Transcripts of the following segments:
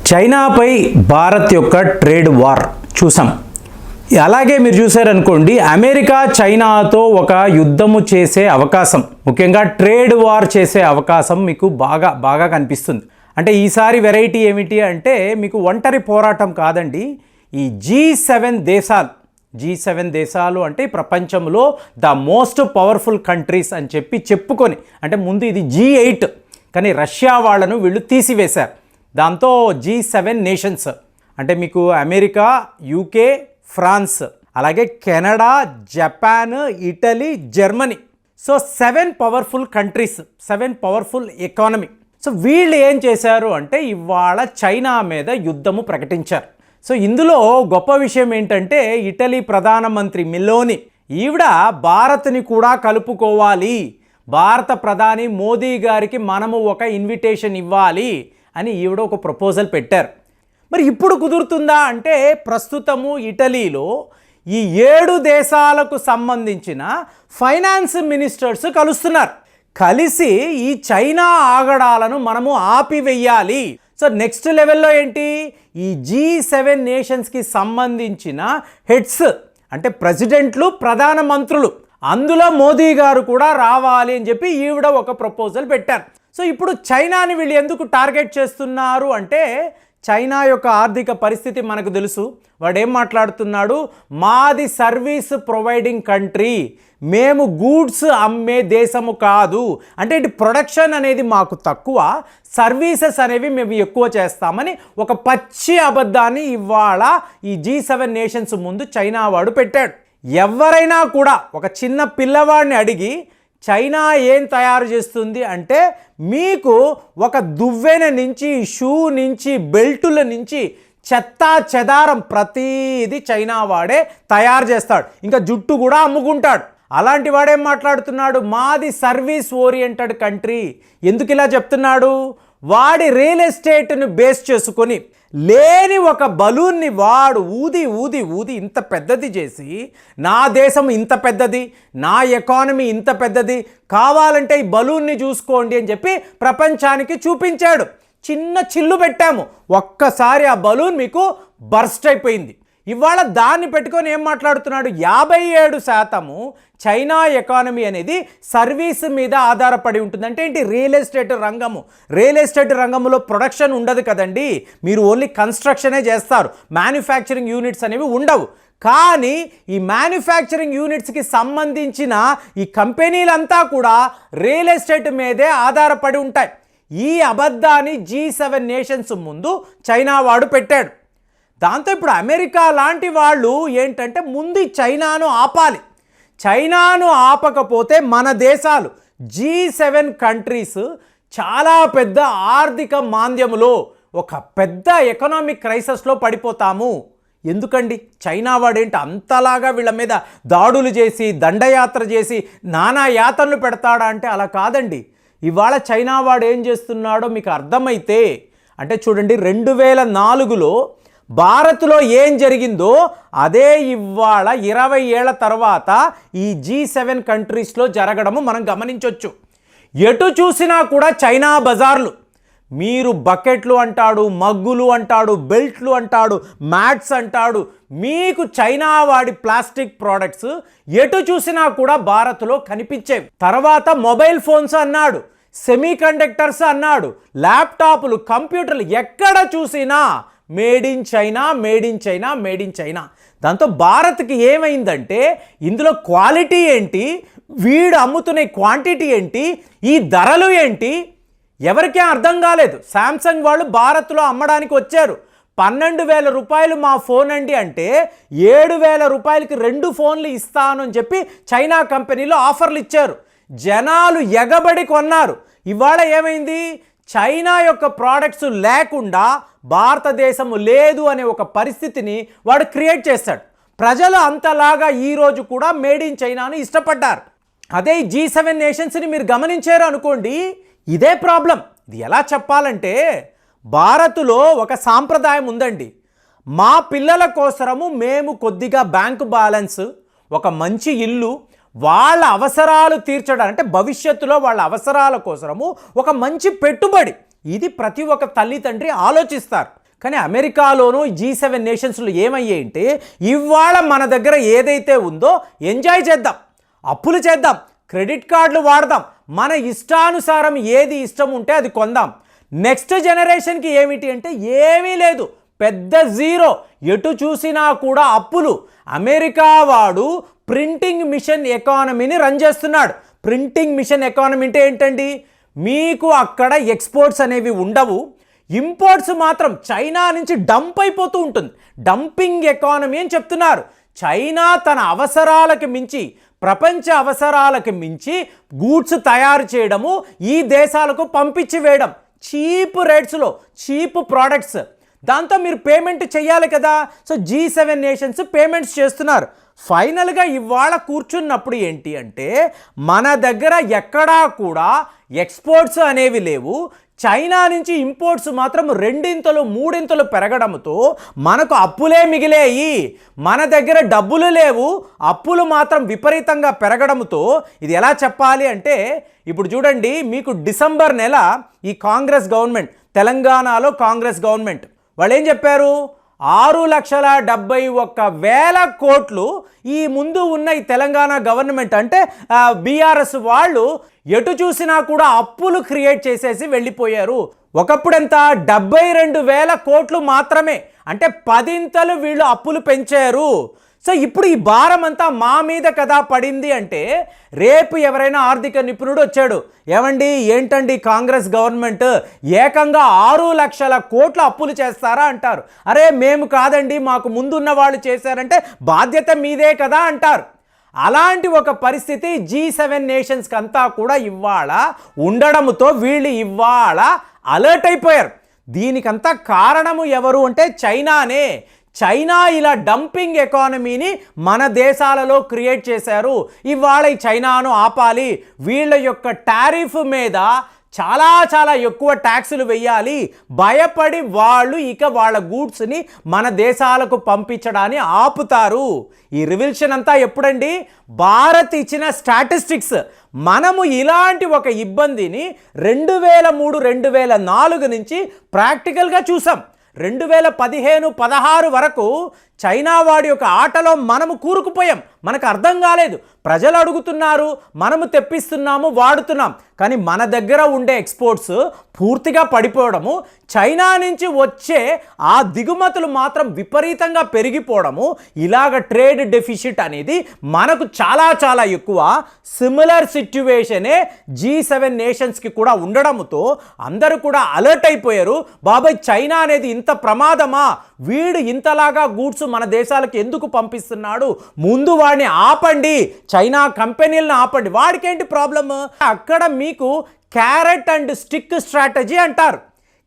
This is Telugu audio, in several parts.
చైనాపై భారత్ యొక్క ట్రేడ్ వార్ చూసాం. అలాగే మీరు చూసారనుకోండి, అమెరికా చైనాతో ఒక యుద్ధము చేసే అవకాశం, ముఖ్యంగా ట్రేడ్ వార్ చేసే అవకాశం మీకు బాగా కనిపిస్తుంది. అంటే ఈసారి వెరైటీ ఏమిటి అంటే మీకు ఒంటరి పోరాటం కాదండి. ఈ G7 దేశాలు అంటే ప్రపంచంలో ద మోస్ట్ పవర్ఫుల్ కంట్రీస్ అని చెప్పుకొని, అంటే ముందు ఇది G8 కానీ రష్యా వాళ్ళను వీళ్ళు తీసివేశారు. దాంతో G7 నేషన్స్ అంటే మీకు అమెరికా, యూకే, ఫ్రాన్స్, అలాగే Canada, Japan, Italy, Germany. So 7 powerful countries, 7 powerful economy. So వీళ్ళు ఏం చేశారు అంటే ఇవాళ చైనా మీద యుద్ధము ప్రకటించారు. సో ఇందులో గొప్ప విషయం ఏంటంటే ఇటలీ ప్రధానమంత్రి మెలోని ఈవిడ భారత్ని కూడా కలుపుకోవాలి, భారత ప్రధాని మోదీ గారికి మనము ఒక ఇన్విటేషన్ ఇవ్వాలి అని ఈవిడ ఒక ప్రపోజల్ పెట్టారు. మరి ఇప్పుడు కుదురుతుందా అంటే ప్రస్తుతము ఇటలీలో ఈ 7 దేశాలకు సంబంధించిన ఫైనాన్స్ మినిస్టర్స్ కలుస్తున్నారు. కలిసి ఈ చైనా ఆగడాలను మనము ఆపివేయాలి. సో నెక్స్ట్ లెవెల్లో ఏంటి, ఈ G7 నేషన్స్కి సంబంధించిన హెడ్స్ అంటే ప్రెసిడెంట్లు, ప్రధానమంత్రులు, అందులో మోదీ గారు కూడా రావాలి అని చెప్పి ఈవిడ ఒక ప్రపోజల్ పెట్టారు. సో ఇప్పుడు చైనాని వీళ్ళు ఎందుకు టార్గెట్ చేస్తున్నారు అంటే చైనా యొక్క ఆర్థిక పరిస్థితి మనకు తెలుసు. వాడు ఏం మాట్లాడుతున్నాడు, మాది సర్వీస్ ప్రొవైడింగ్ కంట్రీ, మేము గూడ్స్ అమ్మే దేశము కాదు. అంటే ఇటు ప్రొడక్షన్ అనేది మాకు తక్కువ, సర్వీసెస్ అనేవి మేము ఎక్కువ చేస్తామని ఒక పచ్చి అబద్ధాన్ని ఇవాళ ఈ G7 నేషన్స్ ముందు చైనా వాడు పెట్టాడు. ఎవరైనా కూడా ఒక చిన్న పిల్లవాడిని అడిగి చైనా ఏం తయారు చేస్తుంది అంటే మీకు ఒక దువ్వెన నుంచి, షూ నుంచి, బెల్టుల నుంచి చెత్తా చెదారం ప్రతిదీ చైనా వాడే తయారు చేస్తాడు. ఇంకా జుట్టు కూడా అమ్ముకుంటాడు. అలాంటి వాడేం మాట్లాడుతున్నాడు, మాది సర్వీస్ ఓరియంటెడ్ కంట్రీ. ఎందుకు ఇలా చెప్తున్నాడు, వాడి రియల్ ఎస్టేట్ను బేస్ చేసుకొని లేని ఒక బలూన్ని వాడు ఊది ఊది ఊది ఇంత పెద్దది చేసి, నా దేశం ఇంత పెద్దది, నా ఎకానమీ ఇంత పెద్దది, కావాలంటే ఈ బలూన్ని చూసుకోండి అని చెప్పి ప్రపంచానికి చూపించాడు. చిన్న చిల్లు పెట్టాము, ఒక్కసారి ఆ బలూన్ మీకు బర్స్ట్ అయిపోయింది. ఇవాళ దాన్ని పెట్టుకొని ఏం మాట్లాడుతున్నాడు, 57% చైనా ఎకానమీ అనేది సర్వీస్ మీద ఆధారపడి ఉంటుంది. అంటే ఏంటి, రియల్ ఎస్టేట్ రంగము. రియల్ ఎస్టేట్ రంగంలో ప్రొడక్షన్ ఉండదు కదండి, మీరు ఓన్లీ కన్స్ట్రక్షనే చేస్తారు, మ్యానుఫ్యాక్చరింగ్ యూనిట్స్ అనేవి ఉండవు. కానీ ఈ మ్యానుఫ్యాక్చరింగ్ యూనిట్స్కి సంబంధించిన ఈ కంపెనీలంతా కూడా రియల్ ఎస్టేట్ మీదే ఆధారపడి ఉంటాయి. ఈ అబద్ధాన్ని G7 నేషన్స్ ముందు చైనా వాడు పెట్టాడు. దాంతో ఇప్పుడు అమెరికా లాంటి వాళ్ళు ఏంటంటే ముందు చైనాను ఆపాలి. చైనాను ఆపకపోతే మన దేశాలు G7 కంట్రీస్ చాలా పెద్ద ఆర్థిక మాంద్యములో, ఒక పెద్ద ఎకనామిక్ క్రైసిస్లో పడిపోతాము. ఎందుకండి, చైనా వాడేంటి అంతలాగా వీళ్ళ మీద దాడులు చేసి, దండయాత్ర చేసి, నానా యాతనలు పెడతాడా అంటే అలా కాదండి. ఇవాళ చైనా వాడు ఏం చేస్తున్నాడో మీకు అర్థమైతే, అంటే చూడండి 2004లో భారత్లో ఏం జరిగిందో అదే ఇవాళ 20 ఏళ్ల తర్వాత ఈ G7 కంట్రీస్లో జరగడము మనం గమనించవచ్చు. ఎటు చూసినా కూడా చైనా బజార్లు. మీరు బకెట్లు అంటాడు, మగ్గులు అంటాడు, బెల్ట్లు అంటాడు, మ్యాట్స్ అంటాడు, మీకు చైనా వాడి ప్లాస్టిక్ ప్రోడక్ట్స్ ఎటు చూసినా కూడా భారత్లో కనిపించేవి. తర్వాత మొబైల్ ఫోన్స్ అన్నాడు, సెమీ కండక్టర్స్ అన్నాడు, ల్యాప్టాప్లు, కంప్యూటర్లు, ఎక్కడ చూసినా made in China, made in China, made in China. దాంతో భారత్కి ఏమైందంటే ఇందులో క్వాలిటీ ఏంటి, వీడు అమ్ముతున్న క్వాంటిటీ ఏంటి, ఈ ధరలు ఏంటి, ఎవరికీ అర్థం కాలేదు. శాంసంగ్ వాళ్ళు భారత్లో అమ్మడానికి వచ్చారు. 12,000 రూపాయలు మా ఫోన్ అండి అంటే 7,000 రూపాయలకి 2 ఫోన్లు ఇస్తాను అని చెప్పి చైనా కంపెనీలో ఆఫర్లు ఇచ్చారు. జనాలు ఎగబడి కొన్నారు. ఇవాళ ఏమైంది, చైనా యొక్క ప్రోడక్ట్స్ లేకుండా భారతదేశము లేదు అనే ఒక పరిస్థితిని వాడు క్రియేట్ చేశాడు. ప్రజలు అంతలాగా ఈరోజు కూడా మేడ్ ఇన్ చైనాను ఇష్టపడ్డారు. అదే G7 నేషన్స్ని మీరు గమనించారు అనుకోండి, ఇదే ప్రాబ్లం. ఇది ఎలా చెప్పాలంటే భారత్లో ఒక సాంప్రదాయం ఉందండి, మా పిల్లల కోసరము మేము కొద్దిగా బ్యాంకు బ్యాలెన్స్, ఒక మంచి ఇల్లు, వాళ్ళ అవసరాలు తీర్చడానికి, అంటే భవిష్యత్తులో వాళ్ళ అవసరాల కోసము ఒక మంచి పెట్టుబడి, ఇది ప్రతి ఒక్క తల్లి తండ్రి ఆలోచిస్తారు. కానీ అమెరికాలోనూ G7 నేషన్స్లో ఏమయ్యాయంటే ఇవాళ మన దగ్గర ఏదైతే ఉందో ఎంజాయ్ చేద్దాం, అప్పులు చేద్దాం, క్రెడిట్ కార్డులు వాడదాం, మన ఇష్టానుసారం ఏది ఇష్టం ఉంటే అది కొందాం. నెక్స్ట్ జనరేషన్కి ఏమిటి అంటే ఏమీ లేదు, పెద్ద జీరో. ఎటు చూసినా కూడా అప్పులు. అమెరికా వాడు ప్రింటింగ్ మిషన్ ఎకానమీని రన్ చేస్తున్నాడు. ప్రింటింగ్ మిషన్ ఎకానమీ అంటే ఏంటండి? మీకు అక్కడ ఎక్స్పోర్ట్స్ అనేవి ఉండవు, ఇంపోర్ట్స్ మాత్రం చైనా నుంచి డంప్ అయిపోతూ ఉంటుంది. డంపింగ్ ఎకానమీ అని చెప్తున్నారు. చైనా తన అవసరాలకు మించి, ప్రపంచ అవసరాలకు మించి గూడ్స్ తయారు చేయడము, ఈ దేశాలకు పంపించి వేయడం చీప్ రేట్స్లో, చీప్ ప్రోడక్ట్స్. దాంతో మీరు పేమెంట్ చేయాలి కదా. సో G7 నేషన్స్ పేమెంట్స్ చేస్తున్నారు. ఫైనల్గా ఇవాళ కూర్చున్నప్పుడు ఏంటి అంటే మన దగ్గర ఎక్కడా కూడా ఎక్స్పోర్ట్స్ అనేవి లేవు. చైనా నుంచి ఇంపోర్ట్స్ మాత్రం 2 3 పెరగడంతో మనకు అప్పులే మిగిలేయి. మన దగ్గర డబ్బులు లేవు, అప్పులు మాత్రం విపరీతంగా పెరగడంతో ఇది ఎలా చెప్పాలి అంటే ఇప్పుడు చూడండి, మీకు డిసెంబర్ నెల ఈ కాంగ్రెస్ గవర్నమెంట్, తెలంగాణలో కాంగ్రెస్ గవర్నమెంట్ వాళ్ళు ఏం చెప్పారు? 6,71,000 కోట్లు ఈ ముందు ఉన్న ఈ తెలంగాణ గవర్నమెంట్ అంటే బీఆర్ఎస్ వాళ్ళు ఎటు చూసినా కూడా అప్పులు క్రియేట్ చేసేసి వెళ్ళిపోయారు. ఒకప్పుడు ఎంత? 72,000 కోట్లు మాత్రమే, అంటే 10 వీళ్ళు అప్పులు పెంచారు. సో ఇప్పుడు ఈ భారం అంతా మా మీద కదా పడింది అంటే రేపు ఎవరైనా ఆర్థిక నిపుణుడు వచ్చాడు, ఏమండి ఏంటండి కాంగ్రెస్ గవర్నమెంట్ ఏకంగా 6 లక్షల కోట్ల అప్పులు చేస్తారా అంటారు. అరే మేము కాదండి, మాకు ముందున్న వాళ్ళు చేశారంటే బాధ్యత మీదే కదా అంటారు. అలాంటి ఒక పరిస్థితి G7 నేషన్స్కి అంతా కూడా ఇవాళ ఉండడంతో వీళ్ళు ఇవాళ అలర్ట్ అయిపోయారు. దీనికంతా కారణము ఎవరు అంటే చైనానే. చైనా ఇలా డంపింగ్ ఎకానమీని మన దేశాలలో క్రియేట్ చేశారు. ఇవాళ ఈ చైనాను ఆపాలి, వీళ్ళ యొక్క టారిఫ్ మీద చాలా ఎక్కువ ట్యాక్సులు వెయ్యాలి, భయపడి వాళ్ళు ఇక వాళ్ళ గూడ్స్ని మన దేశాలకు పంపించడాన్ని ఆపుతారు. ఈ రివిల్షన్ అంతా ఎప్పుడండి? భారత్ ఇచ్చిన స్టాటిస్టిక్స్. మనము ఇలాంటి ఒక ఇబ్బందిని 2003 2004 నుంచి ప్రాక్టికల్గా చూసాం. 2015-16 వరకు చైనా వాడి యొక్క ఆటలో మనము కూరుకుపోయాం. మనకు అర్థం కాలేదు. ప్రజలు అడుగుతున్నారు, మనము తెప్పిస్తున్నాము, వాడుతున్నాం, కానీ మన దగ్గర ఉండే ఎక్స్పోర్ట్స్ పూర్తిగా పడిపోవడము, చైనా నుంచి వచ్చే ఆ దిగుమతులు మాత్రం విపరీతంగా పెరిగిపోవడము, ఇలాగ ట్రేడ్ డెఫిసిట్ అనేది మనకు చాలా ఎక్కువ. సిమిలర్ సిట్యువేషనే G7 నేషన్స్కి కూడా ఉండడంతో అందరూ కూడా అలర్ట్ అయిపోయారు. బాబాయ్ చైనా అనేది ఇంత ప్రమాదమా, వీడు ఇంతలాగా గూడ్స్ మన దేశాలకు ఎందుకు పంపిస్తున్నాడు, ముందు వాడిని ఆపండి, చైనా కంపెనీలను ఆపండి. వాడికేంటి ప్రాబ్లమ్? అక్కడ మీకు క్యారెట్ అండ్ స్టిక్ స్ట్రాటజీ అంటారు.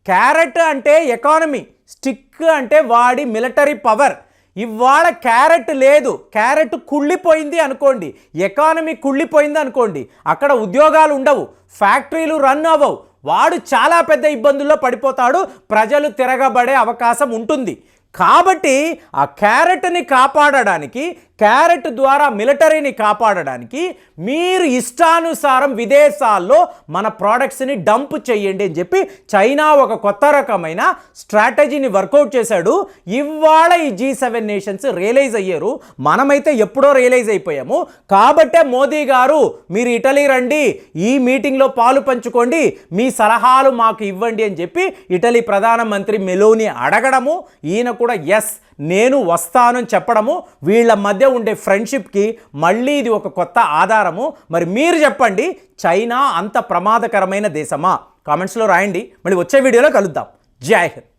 క్యారెట్ అంటే ఎకానమీ, స్టిక్ అంటే వాడి మిలిటరీ పవర్. ఇవాళ క్యారెట్ లేదు, క్యారెట్ కుళ్ళిపోయింది అనుకోండి, ఎకానమీ కుళ్ళిపోయింది అనుకోండి, అక్కడ ఉద్యోగాలు ఉండవు, ఫ్యాక్టరీలు రన్ అవ్వవు, వాడు చాలా పెద్ద ఇబ్బందుల్లో పడిపోతాడు, ప్రజలు తిరగబడే అవకాశం ఉంటుంది. కాబట్టి ఆ క్యారెట్ని కాపాడడానికి, క్యారెట్ ద్వారా మిలిటరీని కాపాడడానికి మీరు ఇష్టానుసారం విదేశాల్లో మన ప్రోడక్ట్స్ని డంప్ చేయండి అని చెప్పి చైనా ఒక కొత్త రకమైన స్ట్రాటజీని వర్కౌట్ చేశాడు. ఇవాళ ఈ G7 నేషన్స్ రియలైజ్ అయ్యారు. మనమైతే ఎప్పుడో రియలైజ్ అయిపోయాము. కాబట్టే మోదీ గారు మీరు ఇటలీ రండి, ఈ మీటింగ్లో పాలు పంచుకోండి, మీ సలహాలు మాకు ఇవ్వండి అని చెప్పి ఇటలీ ప్రధానమంత్రి మెలోని అడగడము, ఈయన కూడా ఎస్ నేను వస్తానని చెప్పడము, వీళ్ళ మధ్య ఉండే ఫ్రెండ్షిప్కి మళ్ళీ ఇది ఒక కొత్త ఆధారము. మరి మీరు చెప్పండి, చైనా అంత ప్రమాదకరమైన దేశమా? కామెంట్స్లో రాయండి. మళ్ళీ వచ్చే వీడియోలో కలుద్దాం. జై హింద్.